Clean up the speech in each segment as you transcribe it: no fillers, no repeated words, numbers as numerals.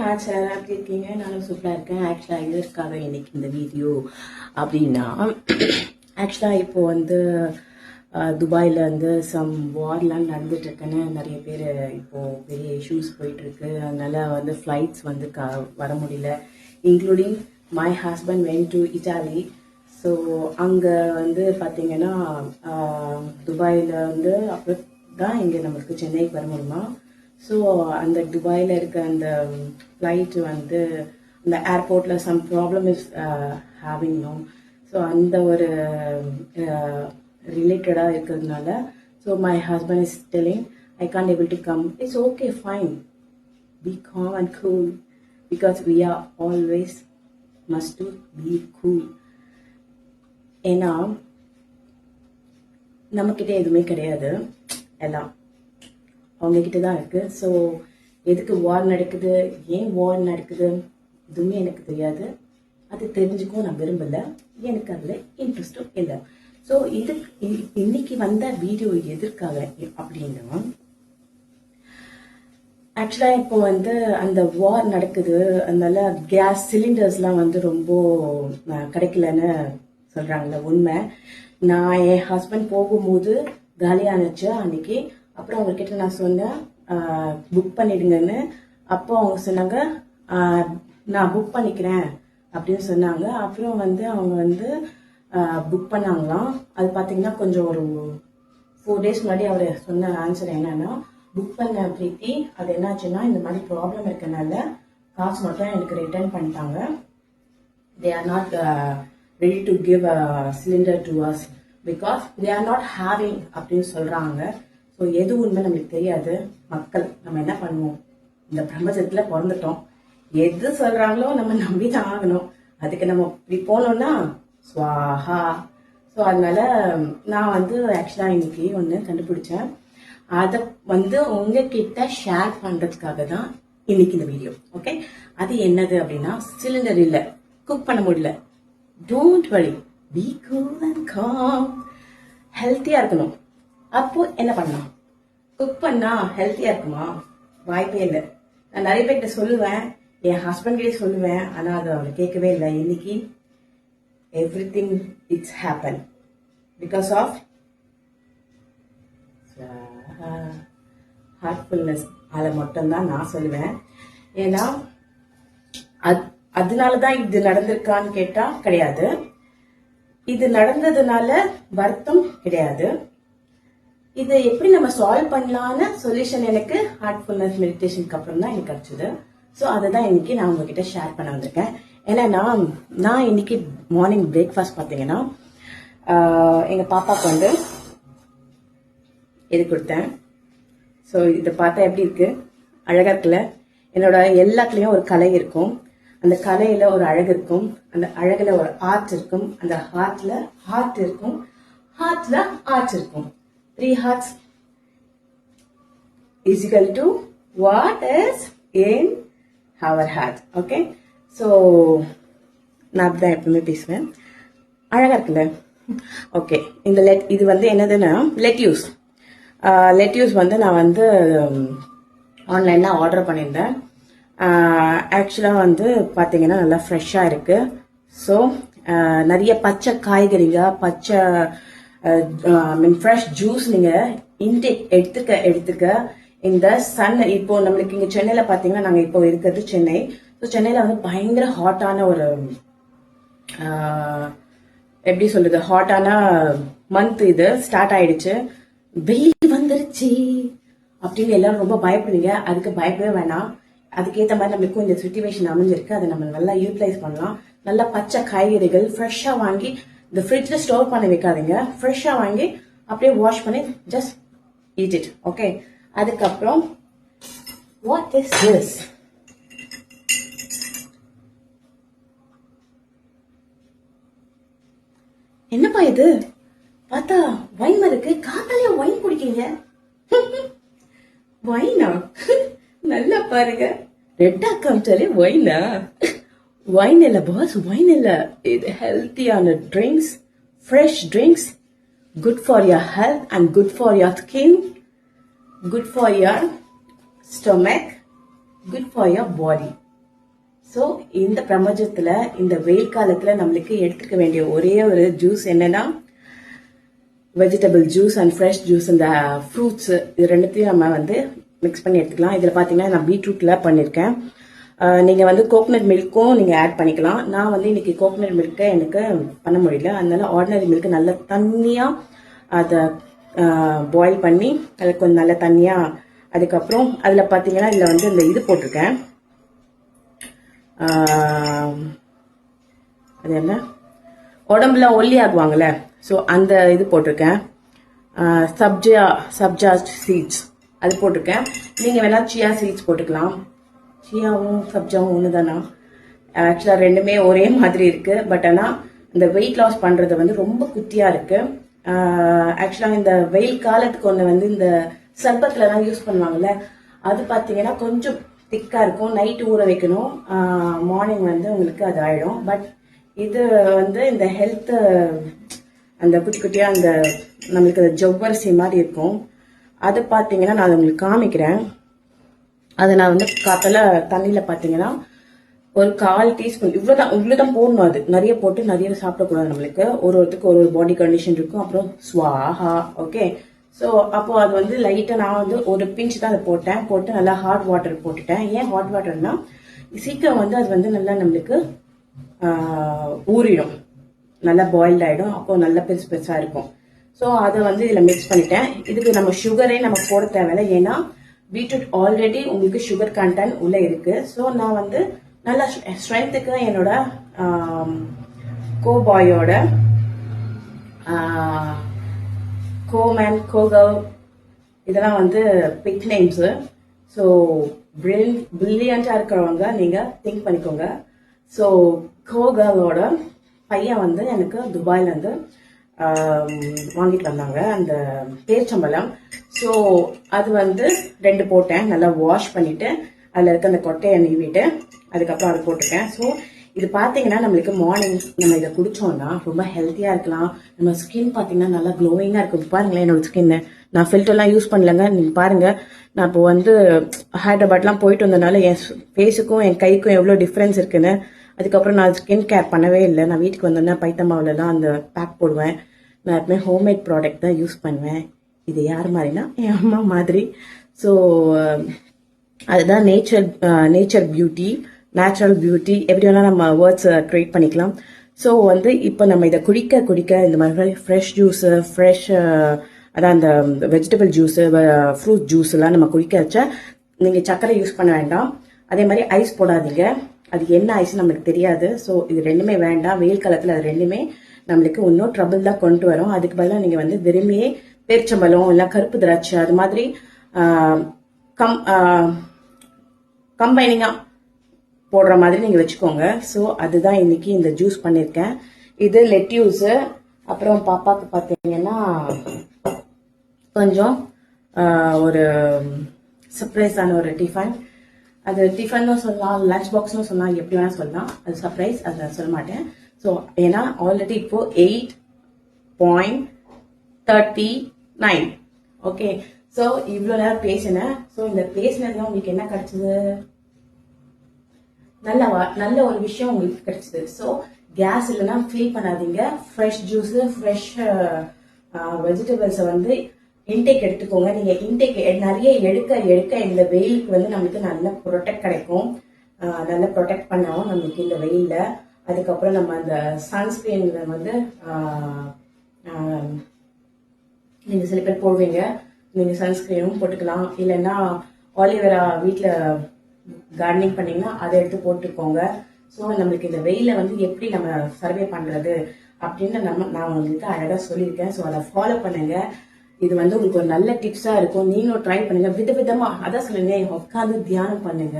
Sir எப்படி இருக்கீங்க? நானும் சூப்பராக இருக்கேன். ஆக்சுவலாக இதற்காக இன்னைக்கு இந்த வீடியோ அப்படின்னா ஆக்சுவலாக இப்போ வந்து துபாயில் வந்து சம் வார்லாம் நடந்துட்டு இருக்குன்னு நிறைய பேர் இப்போ பெரிய இஷ்யூஸ் போயிட்டு இருக்கு. அதனால வந்து ஃப்ளைட்ஸ் வந்து வர முடியல. Including my husband went to Italy. So அங்கே வந்து பார்த்தீங்கன்னா துபாயில் வந்து அப்புறம் தான் இங்கே நம்மளுக்கு சென்னைக்கு வர முடியுமா. ஸோ அந்த துபாயில் இருக்க அந்த ஃப்ளைட் வந்து அந்த ஏர்போர்ட்டில் some problem is having no. So அந்த ஒரு ரிலேட்டடாக இருக்கிறதுனால so my husband is telling I can't able to come. It's okay, fine, be calm and cool because we are always must to be cool. ஏன்னா நம்மக்கிட்ட எதுவுமே கிடையாது, எல்லாம் அவங்கக்கிட்ட தான் இருக்குது. ஸோ எதுக்கு வார் நடக்குது, ஏன் வார் நடக்குது எதுவுமே எனக்கு தெரியாது. அது தெரிஞ்சுக்கவும் நான் விரும்பலை, எனக்கு அதில் இன்ட்ரெஸ்ட்டும் இல்லை. ஸோ இன்னைக்கு வந்த வீடியோ எதற்காக அப்படின்னா ஆக்சுவலாக இப்போ வந்து அந்த வார் நடக்குது, அதனால கேஸ் சிலிண்டர்ஸ்லாம் வந்து ரொம்ப கிடைக்கலன்னு சொல்கிறாங்கல்ல. உண்மை, நான் என் ஹஸ்பண்ட் போகும்போது காலியானுச்சு அன்னைக்கு. அப்புறம் அவங்கக்கிட்ட நான் சொன்னேன் புக் பண்ணிடுங்கன்னு. அப்போ அவங்க சொன்னாங்க நான் புக் பண்ணிக்கிறேன் அப்படின்னு சொன்னாங்க. அப்புறம் வந்து அவங்க வந்து புக் பண்ணாங்களாம். அது பார்த்தீங்கன்னா கொஞ்சம் ஒரு 4 days முன்னாடி அவர் சொன்ன ஆன்சர் என்னன்னா, புக் பண்ண பிரீத்தி அது என்னாச்சுன்னா இந்த மாதிரி ப்ராப்ளம் இருக்கனால காசு மட்டும் எனக்கு ரிட்டர்ன் பண்ணிட்டாங்க. They are not ready to give cylinder to us because they are not having அப்படின்னு சொல்கிறாங்க. ஸோ எது உண்மை நம்மளுக்கு தெரியாது. மக்கள் நம்ம என்ன பண்ணுவோம், இந்த பிரபஞ்சத்தில் பிறந்துட்டோம், எது சொல்கிறாங்களோ நம்ம நம்பி தான் ஆகணும். அதுக்கு நம்ம இப்படி போனோம்னா ஸ்வாஹா. ஸோ அதனால நான் வந்து ஆக்சுவலாக இன்னைக்கு ஒன்று கண்டுபிடிச்சேன். அதை வந்து உங்ககிட்ட ஷேர் பண்ணுறதுக்காக தான் இன்னைக்கு இந்த வீடியோ. ஓகே, அது என்னது அப்படின்னா, சிலிண்டர் இல்லை, குக் பண்ண முடியல, don't worry, be cool and com. ஹெல்த்தியாக இருக்கணும். அப்போ என்ன பண்ணலாம்? குக் பண்ணா ஹெல்த்தியா இருக்குமா? வாய்ப்பே இல்லை. நான் நிறைய பேர்கிட்ட சொல்லுவேன், என் ஹஸ்பண்ட் கிட்டே சொல்லுவேன், ஆனால் அது அவர் கேட்கவே இல்லை. இன்னைக்கு everything it's happen because of Heartfulness. அதை மட்டும்தான் நான் சொல்லுவேன். ஏன்னா அதனால தான் இது நடந்திருக்கான்னு கேட்டா கிடையாது. இது நடந்ததுனால வருத்தம் கிடையாது. இதை எப்படி நம்ம சால்வ் பண்ணலான்னு சொல்யூஷன் எனக்கு ஹார்ட்ஃபுல்னஸ் மெடிடேஷனுக்கு அப்புறம் தான் எனக்கு கிடைச்சது. ஸோ அதை தான் இன்னைக்கு நான் உங்ககிட்ட ஷேர் பண்ண வந்திருக்கேன். ஏன்னா நான் இன்னைக்கு மார்னிங் பிரேக்ஃபாஸ்ட் பார்த்தீங்கன்னா எங்கள் பாப்பாவுக்கு வந்து இது கொடுத்தேன். ஸோ இதை பார்த்தா எப்படி இருக்கு, அழகா இருக்குல்ல. என்னோட எல்லாத்துலேயும் ஒரு கலை இருக்கும், அந்த கலையில ஒரு அழகு இருக்கும், அந்த அழகுல ஒரு ஆர்ட் இருக்கும், அந்த ஹார்ட்ல ஹார்ட் இருக்கும், ஹார்ட்ல ஆர்ட் இருக்கும். 3 hearts is equal to what is in our heart. Okay, so நான் அப்படிதான் எப்பவுமே பேசுவேன். அழகா இருக்குல்ல. ஓகே, இந்த இது வந்து என்னதுன்னா லெட்யூஸ். லெட்யூஸ் வந்து நான் வந்து ஆன்லைனில் ஆர்டர் பண்ணியிருந்தேன். ஆக்சுவலாக வந்து பார்த்தீங்கன்னா நல்லா ஃப்ரெஷ்ஷாக இருக்கு. ஸோ நிறைய பச்சை காய்கறிங்க, பச்சை ஃப்ரெஷ் ஜூஸ் நீங்க இன்டேக் எடுத்துக்க இந்த சன். இப்போ நம்மளுக்கு இங்க சென்னையில பாத்தீங்கன்னா, நாங்க இப்போ இருக்கிறது சென்னை. ஸோ சென்னையில வந்து பயங்கர ஹாட்டான ஒரு எப்படி சொல்றது, ஹாட்டான மந்த் இது ஸ்டார்ட் ஆயிடுச்சு. வெயில் வந்துருச்சு அப்படின்னு எல்லாரும் ரொம்ப பயப்படுவீங்க. அதுக்கு பயப்படவே வேணாம். அதுக்கேற்ற மாதிரி நம்மளுக்கும் இந்த சிச்சுவேஷன் அமைஞ்சிருக்கு. அதை நம்ம நல்லா யூட்டிலைஸ் பண்ணலாம். நல்லா பச்சை காய்கறிகள் ஃப்ரெஷ்ஷா வாங்கி இந்த ஃப்ரிட்ஜில் ஸ்டோர் பண்ணி வைக்காதீங்க. ஃப்ரெஷ்ஷாக வாங்கி அப்படியே வாஷ் பண்ணி ஜஸ்ட் ஈட் இட். ஓகே, அதுக்கப்புறம் வாட் இஸ் திஸ்? என்னப்பா இது? பார்த்தா வைன் இருக்கு. காத்தாலே வைன் குடிக்கீங்க? வைனா? நல்லா பாருங்க, ரெட்டா காமிச்சாலே வைனா? வைன் இல்ல பாஸ், வைன் இல்ல. இது ஹெல்த்தியான drinks, fresh drinks, good for your health and good for your skin, good for your stomach, good for your body. So இந்த பிரபஞ்சத்துல இந்த வெயில் காலத்துல நம்மளுக்கு எடுத்துக்க வேண்டிய ஒரே ஒரு ஜூஸ் என்னன்னா vegetable juice and fresh juice. இந்த ஃப்ரூட்ஸ் இது ரெண்டுத்தையும் நம்ம வந்து மிக்ஸ் பண்ணி எடுத்துக்கலாம். இதில் பார்த்தீங்கன்னா நான் பீட்ரூட்ல பண்ணியிருக்கேன். நீங்கள் வந்து கோகனட் மில்க்கும் நீங்கள் ஆட் பண்ணிக்கலாம். நான் வந்து இன்னைக்கு கோகனட் மில்க்கை எனக்கு பண்ண முடியல, அதனால ஆர்டினரி மில்க் நல்ல தண்ணியாக அதை பாயில் பண்ணி அதில் கொஞ்சம் நல்ல தண்ணியாக, அதுக்கப்புறம் அதில் பார்த்தீங்கன்னா இதில் வந்து இந்த இது போட்டிருக்கேன், அது என்ன உடம்புல ஒல்லி ஆகுவாங்கல்ல, ஸோ அந்த இது போட்டிருக்கேன். சப்ஜா சீட்ஸ் அது போட்டிருக்கேன். நீங்கள் வேணா சியா சீட்ஸ் போட்டுக்கலாம். சியாவும் சப்ஜாவும் ஒன்று தானா? ஆக்சுவலாக ரெண்டுமே ஒரே மாதிரி இருக்கு. பட் ஆனால் இந்த வெயிட் லாஸ் பண்ணுறது வந்து ரொம்ப குட்டியாக இருக்கு. ஆக்சுவலாக இந்த வெயில் காலத்துக்கு ஒன்று வந்து இந்த சர்பத்துலலாம் யூஸ் பண்ணுவாங்கல்ல, அது பார்த்தீங்கன்னா கொஞ்சம் திக்காக இருக்கும். நைட்டு ஊற வைக்கணும், மார்னிங் வந்து உங்களுக்கு அது ஆயிடும். பட் இது வந்து இந்த ஹெல்த் அந்த குட்டி குட்டியாக அந்த நம்மளுக்கு ஜவ்வரிசி மாதிரி இருக்கும். அது பார்த்தீங்கன்னா நான் உங்களுக்கு காமிக்கிறேன். அதை நான் வந்து காத்தால தண்ணியில் பார்த்தீங்கன்னா ஒரு 1/4 டீஸ்பூன் இவ்வளோதான் போடணும். அது நிறைய போட்டு நிறைய சாப்பிடக்கூடாது. நம்மளுக்கு ஒருத்தருக்கு ஒரு பாடி கண்டிஷன் இருக்கும். அப்புறம் ஸ்வாஹா. ஓகே, ஸோ அப்போ அது வந்து லைட்டாக நான் வந்து ஒரு பிஞ்ச் தான் அதை போட்டு நல்லா ஹாட் வாட்டர் போட்டுட்டேன். ஏன் ஹாட் வாட்டர்னா சீக்கிரம் வந்து அது வந்து நல்லா நம்மளுக்கு ஊறிடும், நல்லா பாயில்ட் ஆகிடும். அப்போ நல்லா பெருசு பெருசாக இருக்கும். ஸோ அதை வந்து இதில் மிக்ஸ் பண்ணிட்டேன். இதுக்கு நம்ம சுகரே நம்ம போட தேவையில்லை, ஏன்னா பீட்ரூட் ஆல்ரெடி உங்களுக்கு சுகர் கண்டென்ட் உள்ள இருக்கு. ஸோ நான் வந்து நல்லா ஸ்ட்ரென்த்துக்கு என்னோட கோபாயோட கோமேன் கோகவ் இதெல்லாம் வந்து பிக் நேம்ஸு. ஸோ பிரில்லியண்டா இருக்கிறவங்க நீங்க திங்க் பண்ணிக்கோங்க. ஸோ கோகவோட பையன் வந்து எனக்கு துபாயில இருந்து வாங்கிட்டு வந்தாங்க அந்த பேச்சம்பழம். ஸோ அது வந்து 2 போட்டேன், நல்லா வாஷ் பண்ணிட்டு அதில் இருக்க அந்த கொட்டையை நீவிட்டு அதுக்கப்புறம் அதை போட்டுட்டேன். ஸோ இது பார்த்தீங்கன்னா நம்மளுக்கு மார்னிங் நம்ம இதை குடிச்சோம்னா ரொம்ப ஹெல்த்தியாக இருக்கலாம். நம்ம ஸ்கின் பார்த்தீங்கன்னா நல்லா க்ளோயிங்காக இருக்கும். பாருங்களேன் என்னோட ஸ்கின்னு, நான் ஃபில்டர்லாம் யூஸ் பண்ணலங்க. நீங்கள் பாருங்க, நான் இப்போ வந்து ஹைதராபாத்லாம் போயிட்டு வந்ததுனால என் ஃபேஸுக்கும் என் கைக்கும் எவ்வளோ டிஃப்ரென்ஸ் இருக்குன்னு. அதுக்கப்புறம் நான் ஸ்கின் கேர் பண்ணவே இல்லை. நான் வீட்டுக்கு வந்தோன்னா பைத்தமாவிலலாம் அந்த பேக் போடுவேன். நான் எப்பவுமே ஹோம்மேட் ப்ராடக்ட் தான் யூஸ் பண்ணுவேன். இது யார் மாதிரினா என் அம்மா மாதிரி. ஸோ அதுதான் நேச்சர் பியூட்டி, நேச்சுரல் பியூட்டி, எப்படி வேணால் நம்ம வேர்ட்ஸ் க்ரியேட் பண்ணிக்கலாம். ஸோ வந்து இப்போ நம்ம இதை குடிக்க இந்த மாதிரி ஃப்ரெஷ் ஜூஸு, அதான் அந்த வெஜிடபிள் ஜூஸு, ஃப்ரூட் ஜூஸ்லாம் நம்ம குடிக்க வச்சா நீங்கள் சர்க்கரை யூஸ் பண்ண வேண்டாம். அதே மாதிரி ஐஸ் போடாதீங்க, அது என்ன ஐஸ் நம்மளுக்கு தெரியாது. ஸோ இது ரெண்டுமே வேண்டாம். வெயில் காலத்தில் அது ரெண்டுமே நம்மளுக்கு இன்னும் ட்ரபிள் தான் கொண்டு வரும். அதுக்கு பதிலாக நீங்கள் வந்து விரும்பியே பேரிச்சம்பழம் இல்லை கருப்பு திராட்சை அது மாதிரி கம்பைனிங்காக போடுற மாதிரி நீங்கள் வச்சுக்கோங்க. ஸோ அதுதான் இன்னைக்கு இந்த ஜூஸ் பண்ணியிருக்கேன். இது லெட்யூஸு. அப்புறம் பாப்பாவுக்கு பார்த்தீங்கன்னா கொஞ்சம் ஒரு சர்ப்ரைஸான ஒரு டிஃபன். அது டிஃபன்னு சொல்லலாம், லஞ்ச் பாக்ஸ்னு சொல்லலாம், எப்படி வேணா சொல்லலாம். அது சர்ப்ரைஸ், அதை சொல்ல மாட்டேன். ஸோ ஏன்னா ஆல்ரெடி இப்போ 8.39. ஓகே, ஸோ இவ்வளோ நேரம் பேசினேன். ஸோ இந்த பேசினதுல உங்களுக்கு என்ன கிடைச்சது? நல்ல ஒரு விஷயம் உங்களுக்கு கிடைச்சது. ஸோ கேஸ் இல்லைன்னா ஃபீல் பண்ணாதீங்க. ஃப்ரெஷ் ஜூஸ், ஃப்ரெஷ் வெஜிடபிள்ஸை வந்து இன்டேக் எடுத்துக்கோங்க. நீங்க இன்டேக் நிறைய எடுக்க இந்த வெயிலுக்கு வந்து நம்மளுக்கு நல்ல ப்ரொடெக்ட் கிடைக்கும். நல்லா ப்ரொடெக்ட் பண்ணவும் நம்மளுக்கு இந்த வெயில்ல. அதுக்கப்புறம் நம்ம அந்த சன்ஸ்கிரீன்ல வந்து நீங்க சில பேர் போடுவீங்க, நீங்க சன்ஸ்கிரீனும் போட்டுக்கலாம். இல்லைன்னா ஆலிவேரா வீட்டில் கார்டனிங் பண்ணீங்கன்னா அதை எடுத்து போட்டுக்கோங்க. ஸோ நம்மளுக்கு இந்த வெயில வந்து எப்படி நம்ம சர்வே பண்றது அப்படின்னு நான் உங்களுக்கு அழகா சொல்லியிருக்கேன். ஸோ அதை ஃபாலோ பண்ணுங்க. இது வந்து உங்களுக்கு ஒரு நல்ல டிப்ஸா இருக்கும். நீங்களும் ட்ரை பண்ணுங்க. விதமா அதான் சொல்லுங்க, உட்காந்து தியானம் பண்ணுங்க.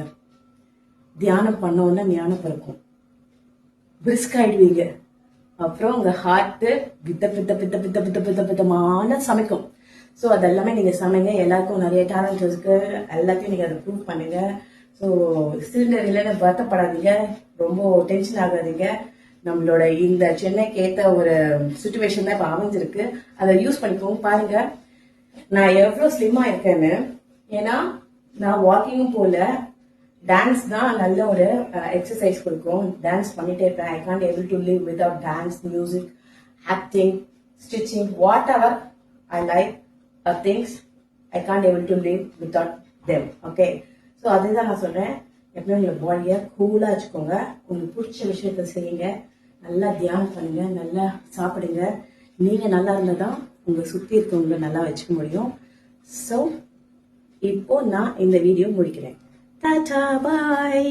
தியானம் பண்ணோன்னா ஞானம் பிறக்கும், பிரிஸ்க் ஆயிடுவீங்க. அப்புறம் உங்க ஹார்ட் விதமான சமைக்கும். ஸோ அதெல்லாமே நீங்க சமைங்க. எல்லாருக்கும் நிறைய டேலண்ட் இருக்கு, எல்லாத்தையும் நீங்க அதை ப்ரூவ் பண்ணுங்க. ஸோ சிலிண்டர் இல்லைன்னு வருத்தப்படாதீங்க, ரொம்ப டென்ஷன் ஆகாதீங்க. நம்மளோட இந்த சென்னைக்கு ஏற்ற ஒரு சுச்சுவேஷன் தான் இப்போ அமைஞ்சிருக்கு. அதை யூஸ் பண்ணிக்கோங்க. பாருங்க நான் எவ்வளோ ஸ்லிம்மா இருக்கேன்னு. ஏன்னா நான் வாக்கிங்கும் போல, டான்ஸ் தான் நல்ல ஒரு எக்ஸசைஸ் கொடுக்கும். டான்ஸ் பண்ணிட்டே இருப்பேன். ஐ can't able to live without dance, music, acting, stitching, what ever I like things. I can't able to live without them. Okay, so அதுதான் நான் சொல்றேன். எப்பவுமே உங்களை பாடியை கூலா வச்சுக்கோங்க. உங்களுக்கு பிடிச்ச விஷயத்த செய்யுங்க. நல்லா தியானம் பண்ணுங்க. நல்லா சாப்பிடுங்க. நீங்க நல்லா இருந்தா தான் உங்க சுத்தி இருக்கவங்களை நல்லா வச்சுக்க முடியும். ஸோ இப்போ நான் இந்த வீடியோ முடிக்கிறேன். டாடா, பாய்.